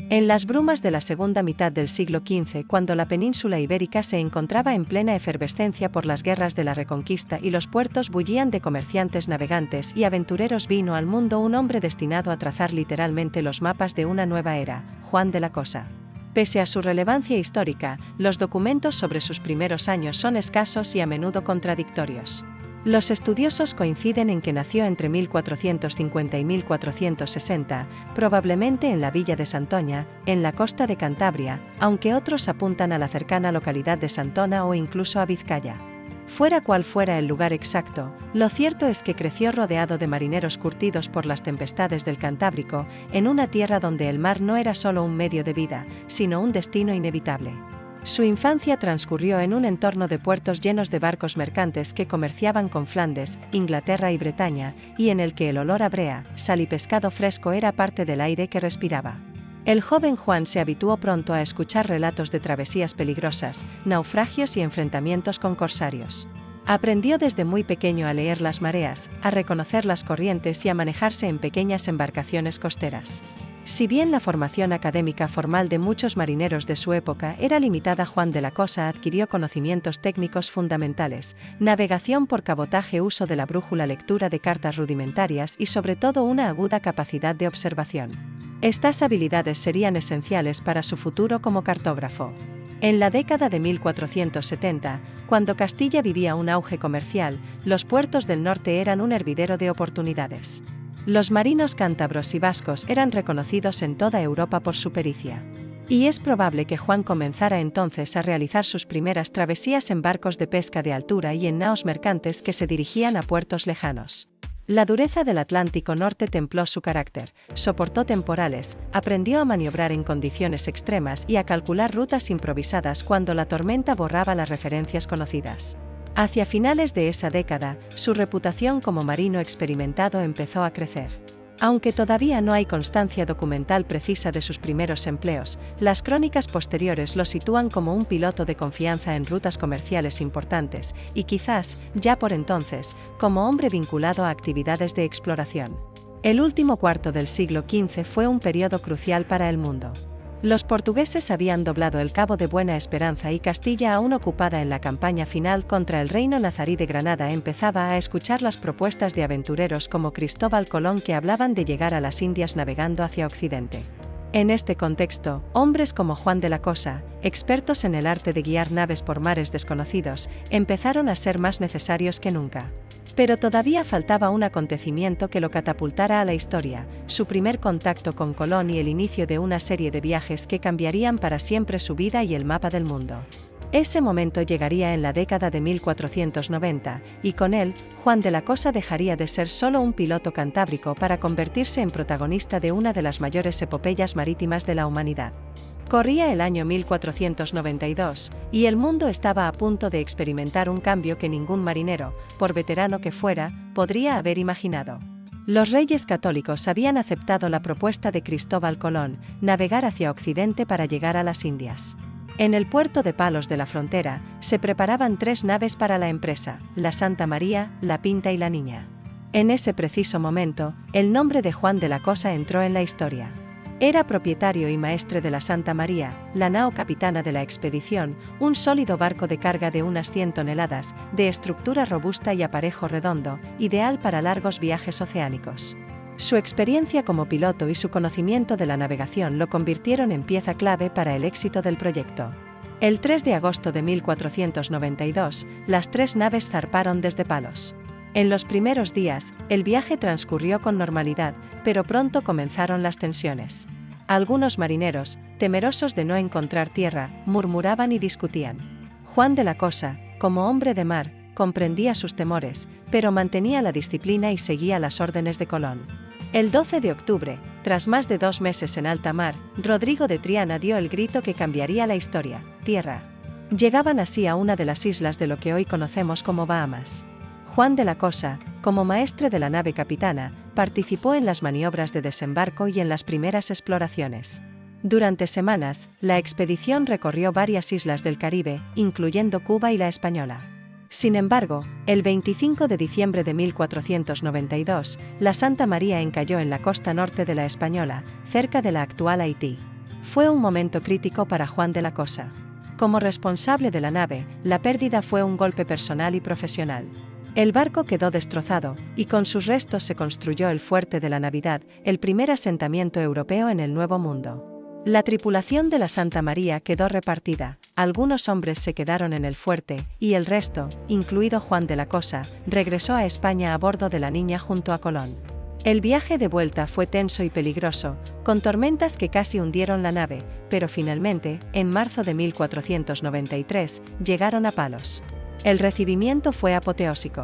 En las brumas de la segunda mitad del siglo XV, cuando la península ibérica se encontraba en plena efervescencia por las guerras de la Reconquista y los puertos bullían de comerciantes, navegantes y aventureros, vino al mundo un hombre destinado a trazar literalmente los mapas de una nueva era, Juan de la Cosa. Pese a su relevancia histórica, los documentos sobre sus primeros años son escasos y a menudo contradictorios. Los estudiosos coinciden en que nació entre 1450 y 1460, probablemente en la villa de Santoña, en la costa de Cantabria, aunque otros apuntan a la cercana localidad de Santona o incluso a Vizcaya. Fuera cual fuera el lugar exacto, lo cierto es que creció rodeado de marineros curtidos por las tempestades del Cantábrico, en una tierra donde el mar no era solo un medio de vida, sino un destino inevitable. Su infancia transcurrió en un entorno de puertos llenos de barcos mercantes que comerciaban con Flandes, Inglaterra y Bretaña, y en el que el olor a brea, sal y pescado fresco era parte del aire que respiraba. El joven Juan se habituó pronto a escuchar relatos de travesías peligrosas, naufragios y enfrentamientos con corsarios. Aprendió desde muy pequeño a leer las mareas, a reconocer las corrientes y a manejarse en pequeñas embarcaciones costeras. Si bien la formación académica formal de muchos marineros de su época era limitada, Juan de la Cosa adquirió conocimientos técnicos fundamentales, navegación por cabotaje, uso de la brújula, lectura de cartas rudimentarias y sobre todo una aguda capacidad de observación. Estas habilidades serían esenciales para su futuro como cartógrafo. En la década de 1470, cuando Castilla vivía un auge comercial, los puertos del norte eran un hervidero de oportunidades. Los marinos cántabros y vascos eran reconocidos en toda Europa por su pericia. Y es probable que Juan comenzara entonces a realizar sus primeras travesías en barcos de pesca de altura y en naos mercantes que se dirigían a puertos lejanos. La dureza del Atlántico Norte templó su carácter, soportó temporales, aprendió a maniobrar en condiciones extremas y a calcular rutas improvisadas cuando la tormenta borraba las referencias conocidas. Hacia finales de esa década, su reputación como marino experimentado empezó a crecer. Aunque todavía no hay constancia documental precisa de sus primeros empleos, las crónicas posteriores lo sitúan como un piloto de confianza en rutas comerciales importantes, y quizás, ya por entonces, como hombre vinculado a actividades de exploración. El último cuarto del siglo XV fue un periodo crucial para el mundo. Los portugueses habían doblado el Cabo de Buena Esperanza y Castilla, aún ocupada en la campaña final contra el reino nazarí de Granada, empezaba a escuchar las propuestas de aventureros como Cristóbal Colón, que hablaban de llegar a las Indias navegando hacia Occidente. En este contexto, hombres como Juan de la Cosa, expertos en el arte de guiar naves por mares desconocidos, empezaron a ser más necesarios que nunca. Pero todavía faltaba un acontecimiento que lo catapultara a la historia, su primer contacto con Colón y el inicio de una serie de viajes que cambiarían para siempre su vida y el mapa del mundo. Ese momento llegaría en la década de 1490, y con él, Juan de la Cosa dejaría de ser solo un piloto cantábrico para convertirse en protagonista de una de las mayores epopeyas marítimas de la humanidad. Corría el año 1492, y el mundo estaba a punto de experimentar un cambio que ningún marinero, por veterano que fuera, podría haber imaginado. Los reyes católicos habían aceptado la propuesta de Cristóbal Colón, navegar hacia Occidente para llegar a las Indias. En el puerto de Palos de la Frontera, se preparaban 3 naves para la empresa, la Santa María, la Pinta y la Niña. En ese preciso momento, el nombre de Juan de la Cosa entró en la historia. Era propietario y maestre de la Santa María, la nao capitana de la expedición, un sólido barco de carga de unas 100 toneladas, de estructura robusta y aparejo redondo, ideal para largos viajes oceánicos. Su experiencia como piloto y su conocimiento de la navegación lo convirtieron en pieza clave para el éxito del proyecto. El 3 de agosto de 1492, las 3 naves zarparon desde Palos. En los primeros días, el viaje transcurrió con normalidad, pero pronto comenzaron las tensiones. Algunos marineros, temerosos de no encontrar tierra, murmuraban y discutían. Juan de la Cosa, como hombre de mar, comprendía sus temores, pero mantenía la disciplina y seguía las órdenes de Colón. El 12 de octubre, tras más de 2 meses en alta mar, Rodrigo de Triana dio el grito que cambiaría la historia: tierra. Llegaban así a una de las islas de lo que hoy conocemos como Bahamas. Juan de la Cosa, como maestre de la nave capitana, participó en las maniobras de desembarco y en las primeras exploraciones. Durante semanas, la expedición recorrió varias islas del Caribe, incluyendo Cuba y la Española. Sin embargo, el 25 de diciembre de 1492, la Santa María encalló en la costa norte de la Española, cerca de la actual Haití. Fue un momento crítico para Juan de la Cosa. Como responsable de la nave, la pérdida fue un golpe personal y profesional. El barco quedó destrozado, y con sus restos se construyó el Fuerte de la Navidad, el primer asentamiento europeo en el Nuevo Mundo. La tripulación de la Santa María quedó repartida, algunos hombres se quedaron en el fuerte, y el resto, incluido Juan de la Cosa, regresó a España a bordo de la Niña junto a Colón. El viaje de vuelta fue tenso y peligroso, con tormentas que casi hundieron la nave, pero finalmente, en marzo de 1493, llegaron a Palos. El recibimiento fue apoteósico.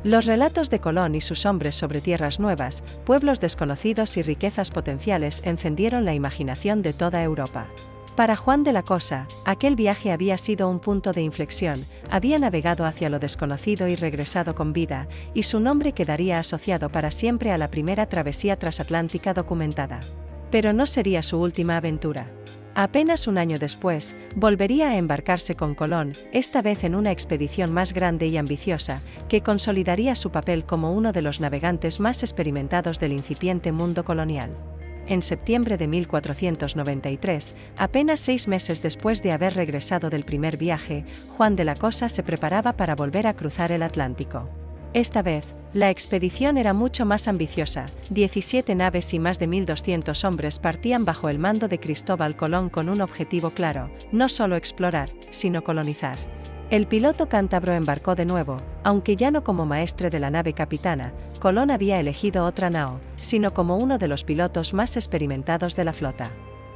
Los relatos de Colón y sus hombres sobre tierras nuevas, pueblos desconocidos y riquezas potenciales encendieron la imaginación de toda Europa. Para Juan de la Cosa, aquel viaje había sido un punto de inflexión, había navegado hacia lo desconocido y regresado con vida, y su nombre quedaría asociado para siempre a la primera travesía transatlántica documentada. Pero no sería su última aventura. Apenas un año después, volvería a embarcarse con Colón, esta vez en una expedición más grande y ambiciosa, que consolidaría su papel como uno de los navegantes más experimentados del incipiente mundo colonial. En septiembre de 1493, apenas 6 meses después de haber regresado del primer viaje, Juan de la Cosa se preparaba para volver a cruzar el Atlántico. Esta vez, la expedición era mucho más ambiciosa, 17 naves y más de 1.200 hombres partían bajo el mando de Cristóbal Colón con un objetivo claro, no solo explorar, sino colonizar. El piloto cántabro embarcó de nuevo, aunque ya no como maestre de la nave capitana, Colón había elegido otra nao, sino como uno de los pilotos más experimentados de la flota.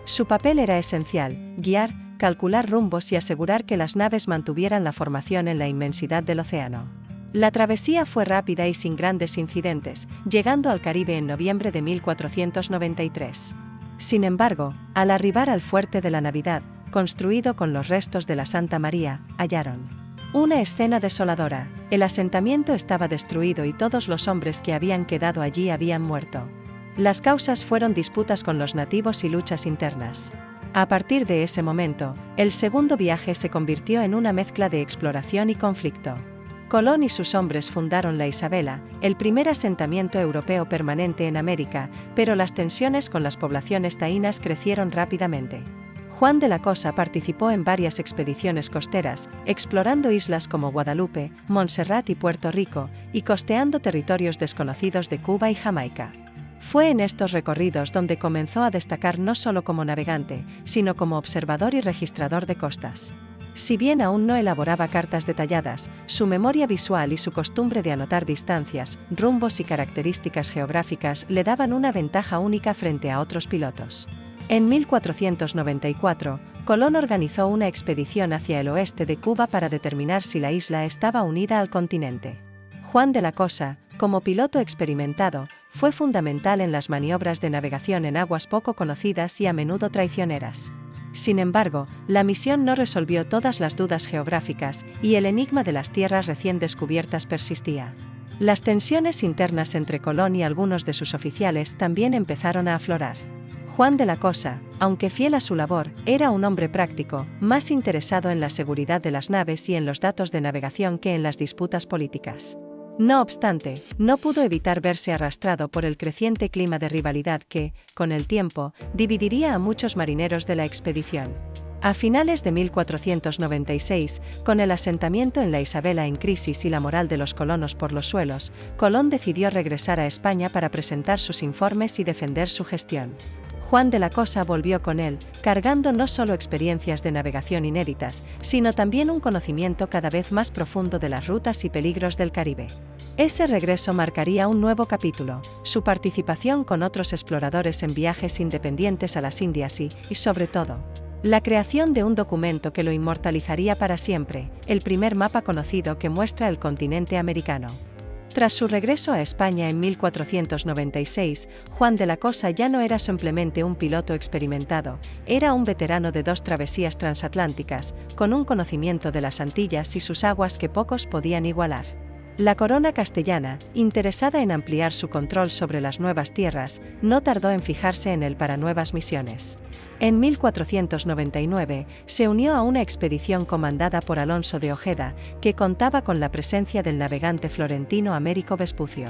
Su papel era esencial, guiar, calcular rumbos y asegurar que las naves mantuvieran la formación en la inmensidad del océano. La travesía fue rápida y sin grandes incidentes, llegando al Caribe en noviembre de 1493. Sin embargo, al arribar al Fuerte de la Navidad, construido con los restos de la Santa María, hallaron una escena desoladora. El asentamiento estaba destruido y todos los hombres que habían quedado allí habían muerto. Las causas fueron disputas con los nativos y luchas internas. A partir de ese momento, el segundo viaje se convirtió en una mezcla de exploración y conflicto. Colón y sus hombres fundaron la Isabela, el primer asentamiento europeo permanente en América, pero las tensiones con las poblaciones taínas crecieron rápidamente. Juan de la Cosa participó en varias expediciones costeras, explorando islas como Guadalupe, Montserrat y Puerto Rico, y costeando territorios desconocidos de Cuba y Jamaica. Fue en estos recorridos donde comenzó a destacar no solo como navegante, sino como observador y registrador de costas. Si bien aún no elaboraba cartas detalladas, su memoria visual y su costumbre de anotar distancias, rumbos y características geográficas le daban una ventaja única frente a otros pilotos. En 1494, Colón organizó una expedición hacia el oeste de Cuba para determinar si la isla estaba unida al continente. Juan de la Cosa, como piloto experimentado, fue fundamental en las maniobras de navegación en aguas poco conocidas y a menudo traicioneras. Sin embargo, la misión no resolvió todas las dudas geográficas, y el enigma de las tierras recién descubiertas persistía. Las tensiones internas entre Colón y algunos de sus oficiales también empezaron a aflorar. Juan de la Cosa, aunque fiel a su labor, era un hombre práctico, más interesado en la seguridad de las naves y en los datos de navegación que en las disputas políticas. No obstante, no pudo evitar verse arrastrado por el creciente clima de rivalidad que, con el tiempo, dividiría a muchos marineros de la expedición. A finales de 1496, con el asentamiento en la Isabela en crisis y la moral de los colonos por los suelos, Colón decidió regresar a España para presentar sus informes y defender su gestión. Juan de la Cosa volvió con él, cargando no solo experiencias de navegación inéditas, sino también un conocimiento cada vez más profundo de las rutas y peligros del Caribe. Ese regreso marcaría un nuevo capítulo, su participación con otros exploradores en viajes independientes a las Indias y, sobre todo, la creación de un documento que lo inmortalizaría para siempre, el primer mapa conocido que muestra el continente americano. Tras su regreso a España en 1496, Juan de la Cosa ya no era simplemente un piloto experimentado, era un veterano de 2 travesías transatlánticas, con un conocimiento de las Antillas y sus aguas que pocos podían igualar. La corona castellana, interesada en ampliar su control sobre las nuevas tierras, no tardó en fijarse en él para nuevas misiones. En 1499, se unió a una expedición comandada por Alonso de Ojeda, que contaba con la presencia del navegante florentino Américo Vespucio.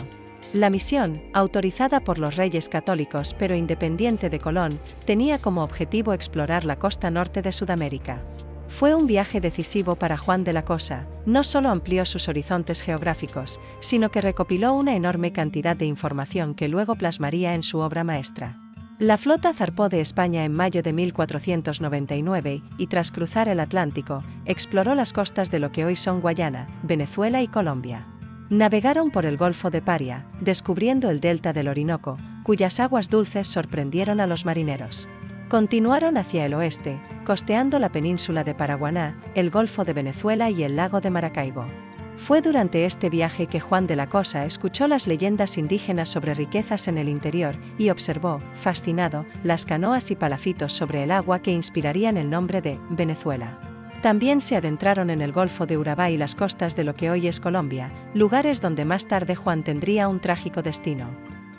La misión, autorizada por los Reyes Católicos pero independiente de Colón, tenía como objetivo explorar la costa norte de Sudamérica. Fue un viaje decisivo para Juan de la Cosa, no solo amplió sus horizontes geográficos, sino que recopiló una enorme cantidad de información que luego plasmaría en su obra maestra. La flota zarpó de España en mayo de 1499 y tras cruzar el Atlántico, exploró las costas de lo que hoy son Guayana, Venezuela y Colombia. Navegaron por el Golfo de Paria, descubriendo el delta del Orinoco, cuyas aguas dulces sorprendieron a los marineros. Continuaron hacia el oeste, costeando la península de Paraguaná, el Golfo de Venezuela y el lago de Maracaibo. Fue durante este viaje que Juan de la Cosa escuchó las leyendas indígenas sobre riquezas en el interior y observó, fascinado, las canoas y palafitos sobre el agua que inspirarían el nombre de Venezuela. También se adentraron en el Golfo de Urabá y las costas de lo que hoy es Colombia, lugares donde más tarde Juan tendría un trágico destino.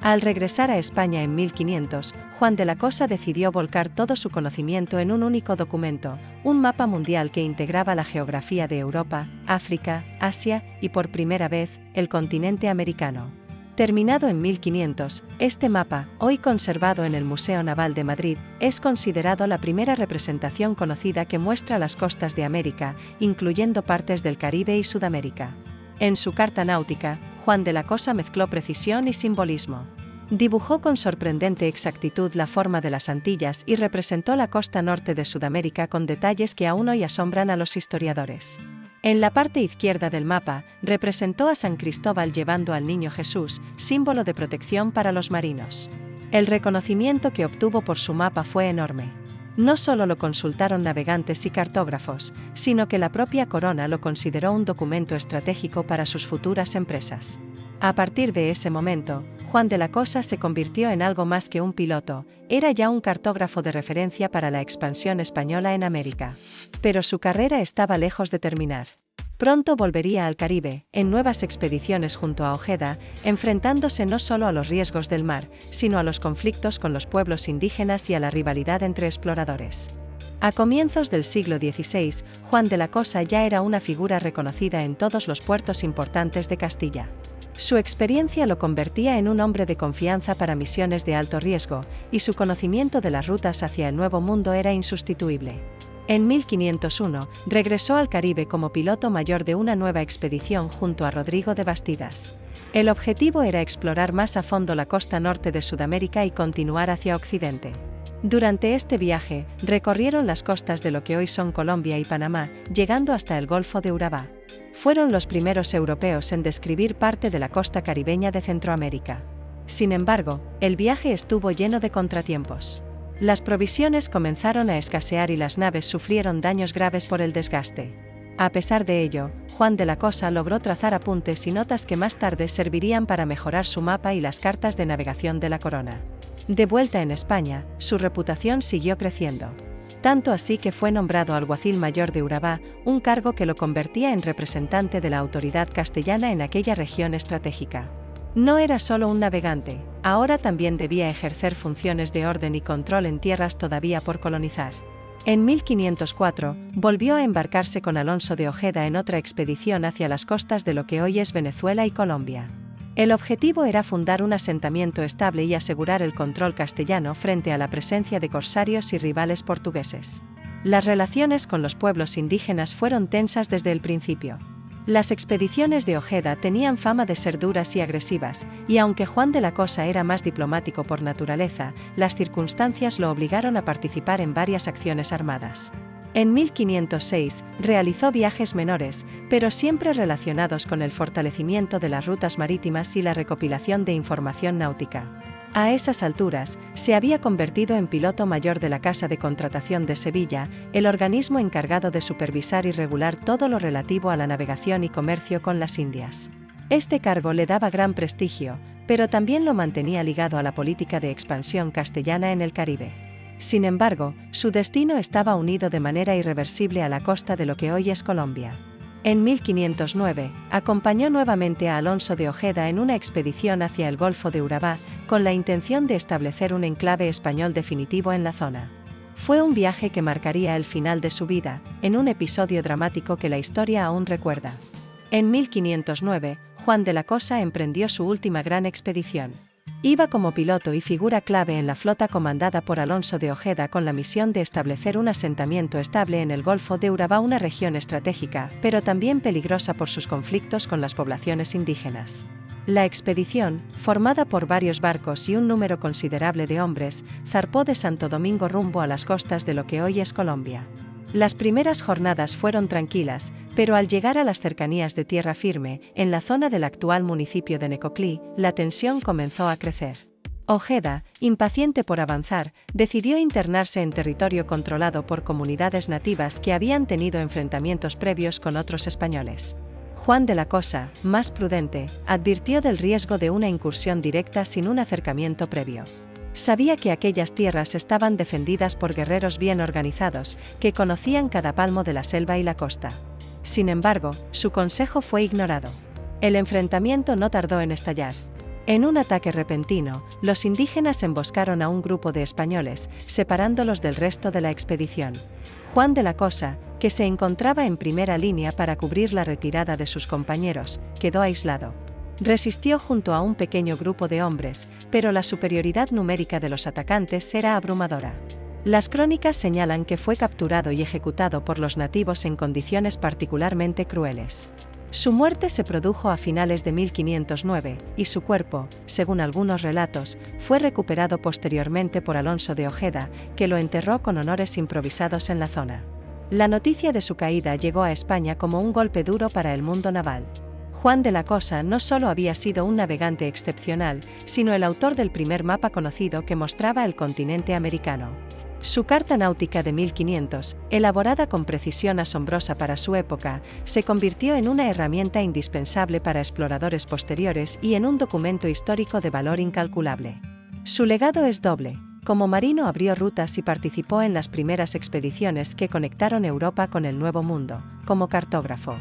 Al regresar a España en 1500, Juan de la Cosa decidió volcar todo su conocimiento en un único documento, un mapa mundial que integraba la geografía de Europa, África, Asia y por primera vez, el continente americano. Terminado en 1500, este mapa, hoy conservado en el Museo Naval de Madrid, es considerado la primera representación conocida que muestra las costas de América, incluyendo partes del Caribe y Sudamérica. En su carta náutica, Juan de la Cosa mezcló precisión y simbolismo. Dibujó con sorprendente exactitud la forma de las Antillas y representó la costa norte de Sudamérica con detalles que aún hoy asombran a los historiadores. En la parte izquierda del mapa, representó a San Cristóbal llevando al Niño Jesús, símbolo de protección para los marinos. El reconocimiento que obtuvo por su mapa fue enorme. No solo lo consultaron navegantes y cartógrafos, sino que la propia corona lo consideró un documento estratégico para sus futuras empresas. A partir de ese momento, Juan de la Cosa se convirtió en algo más que un piloto, era ya un cartógrafo de referencia para la expansión española en América. Pero su carrera estaba lejos de terminar. Pronto volvería al Caribe, en nuevas expediciones junto a Ojeda, enfrentándose no solo a los riesgos del mar, sino a los conflictos con los pueblos indígenas y a la rivalidad entre exploradores. A comienzos del siglo XVI, Juan de la Cosa ya era una figura reconocida en todos los puertos importantes de Castilla. Su experiencia lo convertía en un hombre de confianza para misiones de alto riesgo, y su conocimiento de las rutas hacia el Nuevo Mundo era insustituible. En 1501, regresó al Caribe como piloto mayor de una nueva expedición junto a Rodrigo de Bastidas. El objetivo era explorar más a fondo la costa norte de Sudamérica y continuar hacia Occidente. Durante este viaje, recorrieron las costas de lo que hoy son Colombia y Panamá, llegando hasta el Golfo de Urabá. Fueron los primeros europeos en describir parte de la costa caribeña de Centroamérica. Sin embargo, el viaje estuvo lleno de contratiempos. Las provisiones comenzaron a escasear y las naves sufrieron daños graves por el desgaste. A pesar de ello, Juan de la Cosa logró trazar apuntes y notas que más tarde servirían para mejorar su mapa y las cartas de navegación de la corona. De vuelta en España, su reputación siguió creciendo. Tanto así que fue nombrado alguacil mayor de Urabá, un cargo que lo convertía en representante de la autoridad castellana en aquella región estratégica. No era solo un navegante, ahora también debía ejercer funciones de orden y control en tierras todavía por colonizar. En 1504, volvió a embarcarse con Alonso de Ojeda en otra expedición hacia las costas de lo que hoy es Venezuela y Colombia. El objetivo era fundar un asentamiento estable y asegurar el control castellano frente a la presencia de corsarios y rivales portugueses. Las relaciones con los pueblos indígenas fueron tensas desde el principio. Las expediciones de Ojeda tenían fama de ser duras y agresivas, y aunque Juan de la Cosa era más diplomático por naturaleza, las circunstancias lo obligaron a participar en varias acciones armadas. En 1506, realizó viajes menores, pero siempre relacionados con el fortalecimiento de las rutas marítimas y la recopilación de información náutica. A esas alturas, se había convertido en piloto mayor de la Casa de Contratación de Sevilla, el organismo encargado de supervisar y regular todo lo relativo a la navegación y comercio con las Indias. Este cargo le daba gran prestigio, pero también lo mantenía ligado a la política de expansión castellana en el Caribe. Sin embargo, su destino estaba unido de manera irreversible a la costa de lo que hoy es Colombia. En 1509, acompañó nuevamente a Alonso de Ojeda en una expedición hacia el Golfo de Urabá, con la intención de establecer un enclave español definitivo en la zona. Fue un viaje que marcaría el final de su vida, en un episodio dramático que la historia aún recuerda. En 1509, Juan de la Cosa emprendió su última gran expedición. Iba como piloto y figura clave en la flota comandada por Alonso de Ojeda con la misión de establecer un asentamiento estable en el Golfo de Urabá, una región estratégica, pero también peligrosa por sus conflictos con las poblaciones indígenas. La expedición, formada por varios barcos y un número considerable de hombres, zarpó de Santo Domingo rumbo a las costas de lo que hoy es Colombia. Las primeras jornadas fueron tranquilas, pero al llegar a las cercanías de tierra firme, en la zona del actual municipio de Necoclí, la tensión comenzó a crecer. Ojeda, impaciente por avanzar, decidió internarse en territorio controlado por comunidades nativas que habían tenido enfrentamientos previos con otros españoles. Juan de la Cosa, más prudente, advirtió del riesgo de una incursión directa sin un acercamiento previo. Sabía que aquellas tierras estaban defendidas por guerreros bien organizados, que conocían cada palmo de la selva y la costa. Sin embargo, su consejo fue ignorado. El enfrentamiento no tardó en estallar. En un ataque repentino, los indígenas emboscaron a un grupo de españoles, separándolos del resto de la expedición. Juan de la Cosa, que se encontraba en primera línea para cubrir la retirada de sus compañeros, quedó aislado. Resistió junto a un pequeño grupo de hombres, pero la superioridad numérica de los atacantes era abrumadora. Las crónicas señalan que fue capturado y ejecutado por los nativos en condiciones particularmente crueles. Su muerte se produjo a finales de 1509, y su cuerpo, según algunos relatos, fue recuperado posteriormente por Alonso de Ojeda, que lo enterró con honores improvisados en la zona. La noticia de su caída llegó a España como un golpe duro para el mundo naval. Juan de la Cosa no solo había sido un navegante excepcional, sino el autor del primer mapa conocido que mostraba el continente americano. Su carta náutica de 1500, elaborada con precisión asombrosa para su época, se convirtió en una herramienta indispensable para exploradores posteriores y en un documento histórico de valor incalculable. Su legado es doble. Como marino abrió rutas y participó en las primeras expediciones que conectaron Europa con el Nuevo Mundo. Como cartógrafo,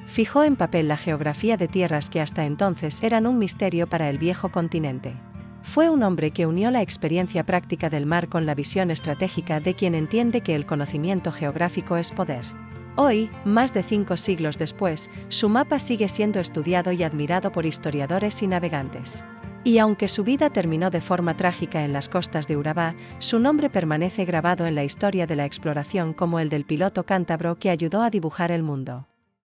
fijó en papel la geografía de tierras que hasta entonces eran un misterio para el viejo continente. Fue un hombre que unió la experiencia práctica del mar con la visión estratégica de quien entiende que el conocimiento geográfico es poder. Hoy, más de 5 siglos después, su mapa sigue siendo estudiado y admirado por historiadores y navegantes. Y aunque su vida terminó de forma trágica en las costas de Urabá, su nombre permanece grabado en la historia de la exploración como el del piloto cántabro que ayudó a dibujar el mundo.